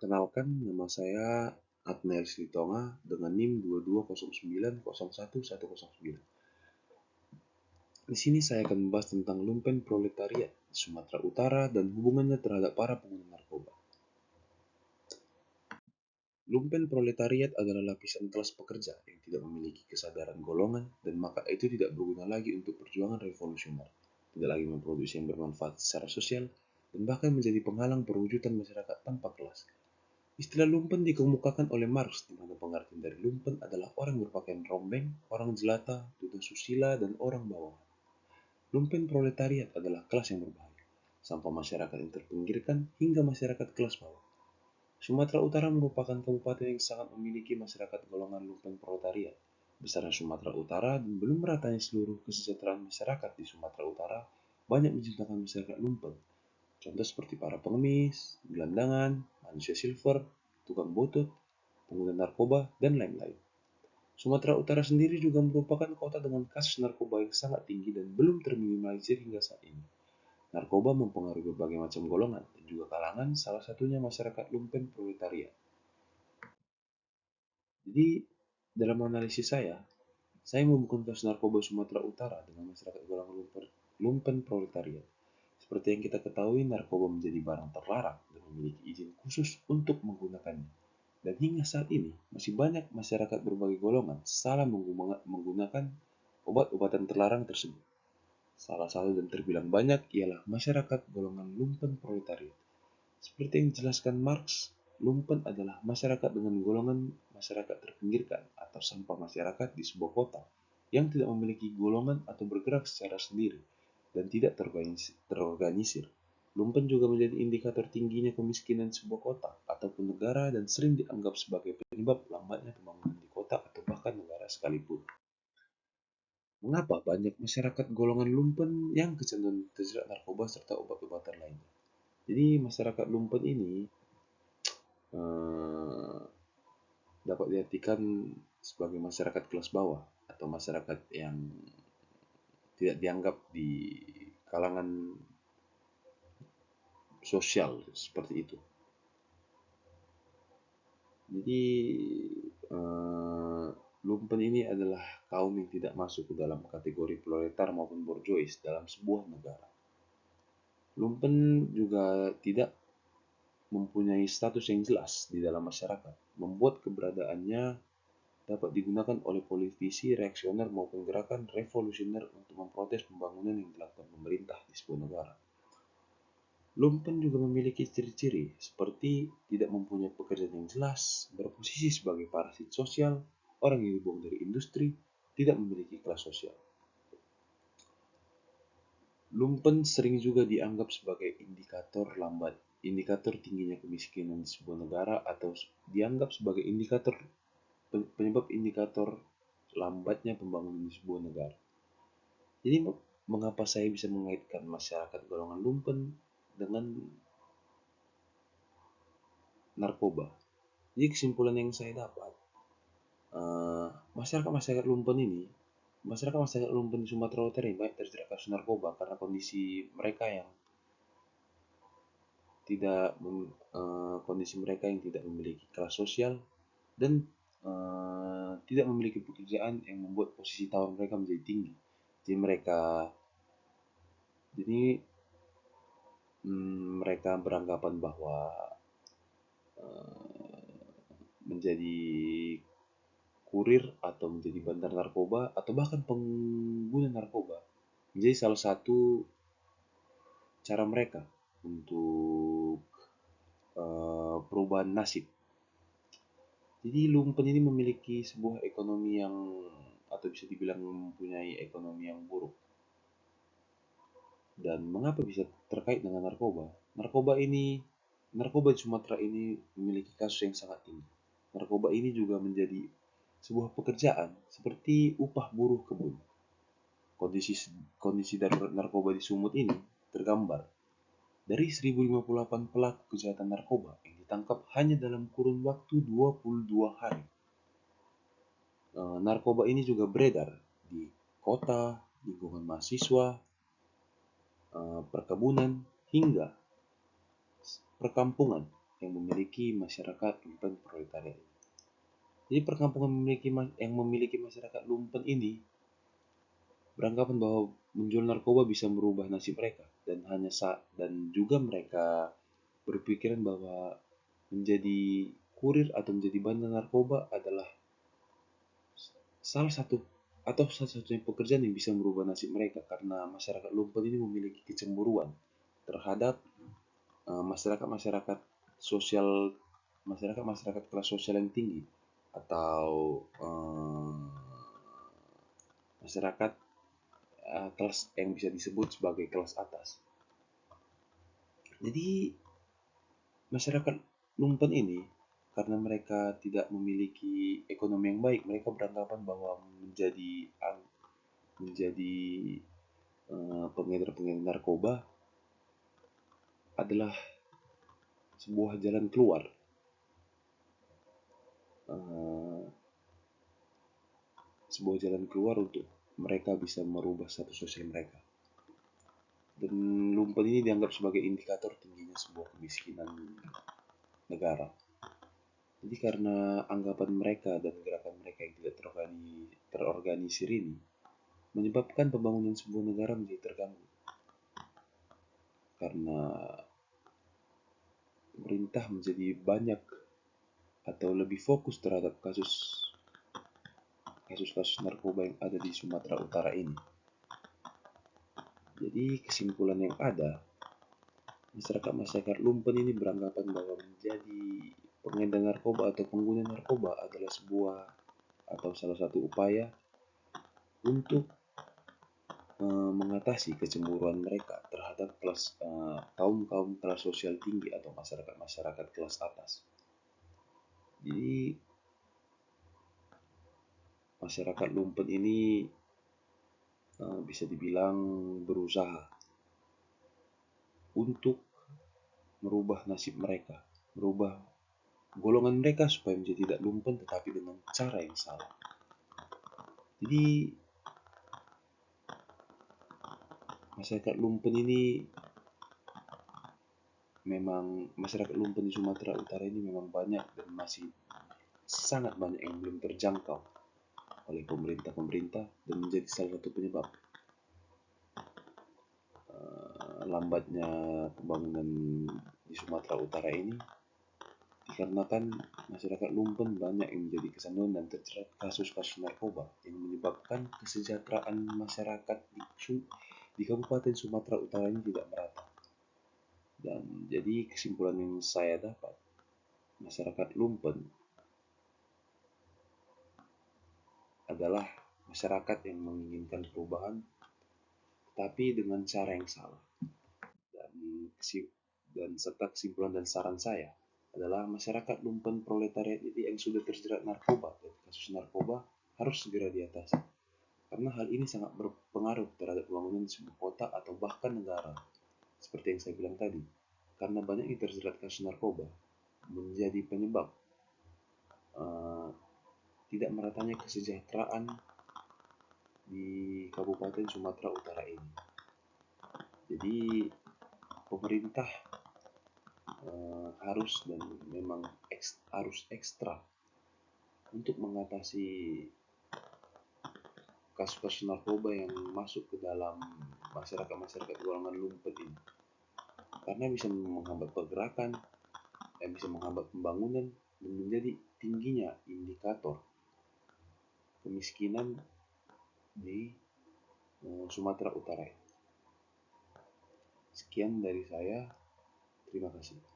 Perkenalkan, nama saya Adnael Silitonga dengan NIM 2209011109. Di sini saya akan membahas tentang lumpen proletariat di Sumatera Utara dan hubungannya terhadap para pengguna narkoba. Lumpen proletariat adalah lapisan kelas pekerja yang tidak memiliki kesadaran golongan dan maka itu tidak berguna lagi untuk perjuangan revolusioner, tidak lagi memproduksi yang bermanfaat secara sosial, dan bahkan menjadi penghalang perwujudan masyarakat tanpa kelas. Istilah lumpen dikemukakan oleh Marx, di mana pengertian dari lumpen adalah orang berpakaian rombeng, orang jelata, duta susila, dan orang bawahan. Lumpen proletariat adalah kelas yang berbahaya, sampah masyarakat yang terpinggirkan hingga masyarakat kelas bawah. Sumatera Utara merupakan kabupaten yang sangat memiliki masyarakat golongan lumpen proletariat. Besarnya Sumatera Utara dan belum meratanya seluruh kesejahteraan masyarakat di Sumatera Utara banyak menciptakan masyarakat lumpen. Contoh seperti para pengemis, gelandangan, manusia silver, tukang butut, pengguna narkoba, dan lain-lain. Sumatera Utara sendiri juga merupakan kota dengan kasus narkoba yang sangat tinggi dan belum terminimalisir hingga saat ini. Narkoba mempengaruhi berbagai macam golongan dan juga kalangan, salah satunya masyarakat lumpen proletariat. Jadi, dalam analisis saya membuktikan kasus narkoba Sumatera Utara dengan masyarakat golongan lumpen proletariat. Seperti yang kita ketahui, narkoba menjadi barang terlarang dan memiliki izin khusus untuk menggunakannya. Dan hingga saat ini, masih banyak masyarakat berbagai golongan salah menggunakan obat-obatan terlarang tersebut. Salah satu dan terbilang banyak ialah masyarakat golongan lumpen proletariat. Seperti yang dijelaskan Marx, lumpen adalah masyarakat dengan golongan masyarakat terpinggirkan atau sampah masyarakat di sebuah kota yang tidak memiliki golongan atau bergerak secara sendiri dan tidak terorganisir. Lumpen juga menjadi indikator tingginya kemiskinan sebuah kota ataupun negara dan sering dianggap sebagai penyebab lambatnya pembangunan di kota atau bahkan negara sekalipun. Mengapa banyak masyarakat golongan lumpen yang kecenderungan terjerat narkoba serta obat-obatan lainnya? Jadi masyarakat lumpen ini dapat diartikan sebagai masyarakat kelas bawah atau masyarakat yang tidak dianggap di kalangan sosial seperti itu. Jadi lumpen ini adalah kaum yang tidak masuk ke dalam kategori proletar maupun bourgeois dalam sebuah negara. Lumpen juga tidak mempunyai status yang jelas di dalam masyarakat, membuat keberadaannya dapat digunakan oleh politisi reaksioner maupun gerakan revolusioner untuk memprotes pembangunan yang dilakukan pemerintah di sebuah negara. Lumpen juga memiliki ciri-ciri seperti tidak mempunyai pekerjaan yang jelas, berposisi sebagai parasit sosial, orang yang dibuang dari industri, tidak memiliki kelas sosial. Lumpen sering juga dianggap sebagai indikator tingginya kemiskinan di sebuah negara atau dianggap sebagai penyebab indikator lambatnya pembangunan di sebuah negara. Jadi mengapa saya bisa mengaitkan masyarakat golongan lumpen dengan narkoba? Jadi kesimpulan yang saya dapat, masyarakat lumpen di Sumatera Utara ini banyak terjerat kasus narkoba karena kondisi mereka yang tidak memiliki kelas sosial dan tidak memiliki pekerjaan yang membuat posisi tawar mereka menjadi tinggi. Jadi mereka beranggapan bahwa menjadi kurir atau menjadi bandar narkoba atau bahkan pengguna narkoba menjadi salah satu cara mereka untuk perubahan nasib. Jadi lumpen ini memiliki sebuah ekonomi yang atau bisa dibilang mempunyai ekonomi yang buruk. Dan mengapa bisa terkait dengan narkoba? Narkoba di Sumatera ini memiliki kasus yang sangat tinggi. Narkoba ini juga menjadi sebuah pekerjaan seperti upah buruh kebun. Kondisi darurat narkoba di Sumut ini tergambar dari 1058 pelaku kejahatan narkoba yang ditangkap hanya dalam kurun waktu 22 hari. Narkoba ini juga beredar di kota, lingkungan mahasiswa, perkebunan, hingga perkampungan yang memiliki masyarakat lumpen proletariat. Jadi perkampungan yang memiliki masyarakat lumpen ini beranggapan bahwa menjual narkoba bisa merubah nasib mereka, dan juga mereka berpikiran bahwa menjadi kurir atau menjadi bandar narkoba adalah salah satu atau satu-satunya pekerjaan yang bisa merubah nasib mereka, karena masyarakat lumpen ini memiliki kecemburuan terhadap masyarakat-masyarakat sosial, masyarakat-masyarakat kelas sosial yang tinggi, atau masyarakat kelas yang bisa disebut sebagai kelas atas. Jadi masyarakat lumpen ini, karena mereka tidak memiliki ekonomi yang baik, mereka beranggapan bahwa menjadi pengedar-pengedar narkoba adalah sebuah jalan keluar, untuk mereka bisa merubah status sosial mereka. Dan lumpen ini dianggap sebagai indikator tingginya sebuah kemiskinan negara. Jadi karena anggapan mereka dan gerakan mereka yang tidak terorganisir ini menyebabkan pembangunan sebuah negara menjadi terganggu. Karena pemerintah menjadi banyak atau lebih fokus terhadap kasus-kasus narkoba yang ada di Sumatera Utara ini. Jadi kesimpulan yang ada, masyarakat lumpen ini beranggapan bahwa menjadi pengedar narkoba atau pengguna narkoba adalah sebuah atau salah satu upaya untuk mengatasi kecemburuan mereka terhadap kaum kelas sosial tinggi atau masyarakat kelas atas. Jadi masyarakat lumpen ini bisa dibilang berusaha untuk merubah nasib mereka, merubah golongan mereka supaya menjadi tidak lumpen, tetapi dengan cara yang salah. Jadi masyarakat lumpen di Sumatera Utara ini memang banyak, dan masih sangat banyak yang belum terjangkau oleh pemerintah, dan menjadi salah satu penyebab lambatnya pembangunan di Sumatera Utara ini, dikarenakan masyarakat lumpen banyak yang menjadi kecanduan dan terjerat kasus-kasus narkoba yang menyebabkan kesejahteraan masyarakat di Kabupaten Sumatera Utara ini tidak merata. Dan jadi kesimpulan yang saya dapat, masyarakat lumpen adalah masyarakat yang menginginkan perubahan, tapi dengan cara yang salah. Dan serta kesimpulan dan saran saya adalah masyarakat lumpen proletariat ini yang sudah terjerat narkoba dan kasus narkoba harus segera diatasi, karena hal ini sangat berpengaruh terhadap pembangunan sebuah kota atau bahkan negara. Seperti yang saya bilang tadi, karena banyak yang terjerat kasus narkoba menjadi penyebab tidak meratanya kesejahteraan di Kabupaten Sumatera Utara ini. Jadi pemerintah harus ekstra untuk mengatasi kasus-kasus narkoba yang masuk ke dalam masyarakat golongan lumpen ini, karena bisa menghambat pergerakan, bisa menghambat pembangunan, dan menjadi tingginya indikator kemiskinan di Sumatera Utara. Sekian dari saya, terima kasih.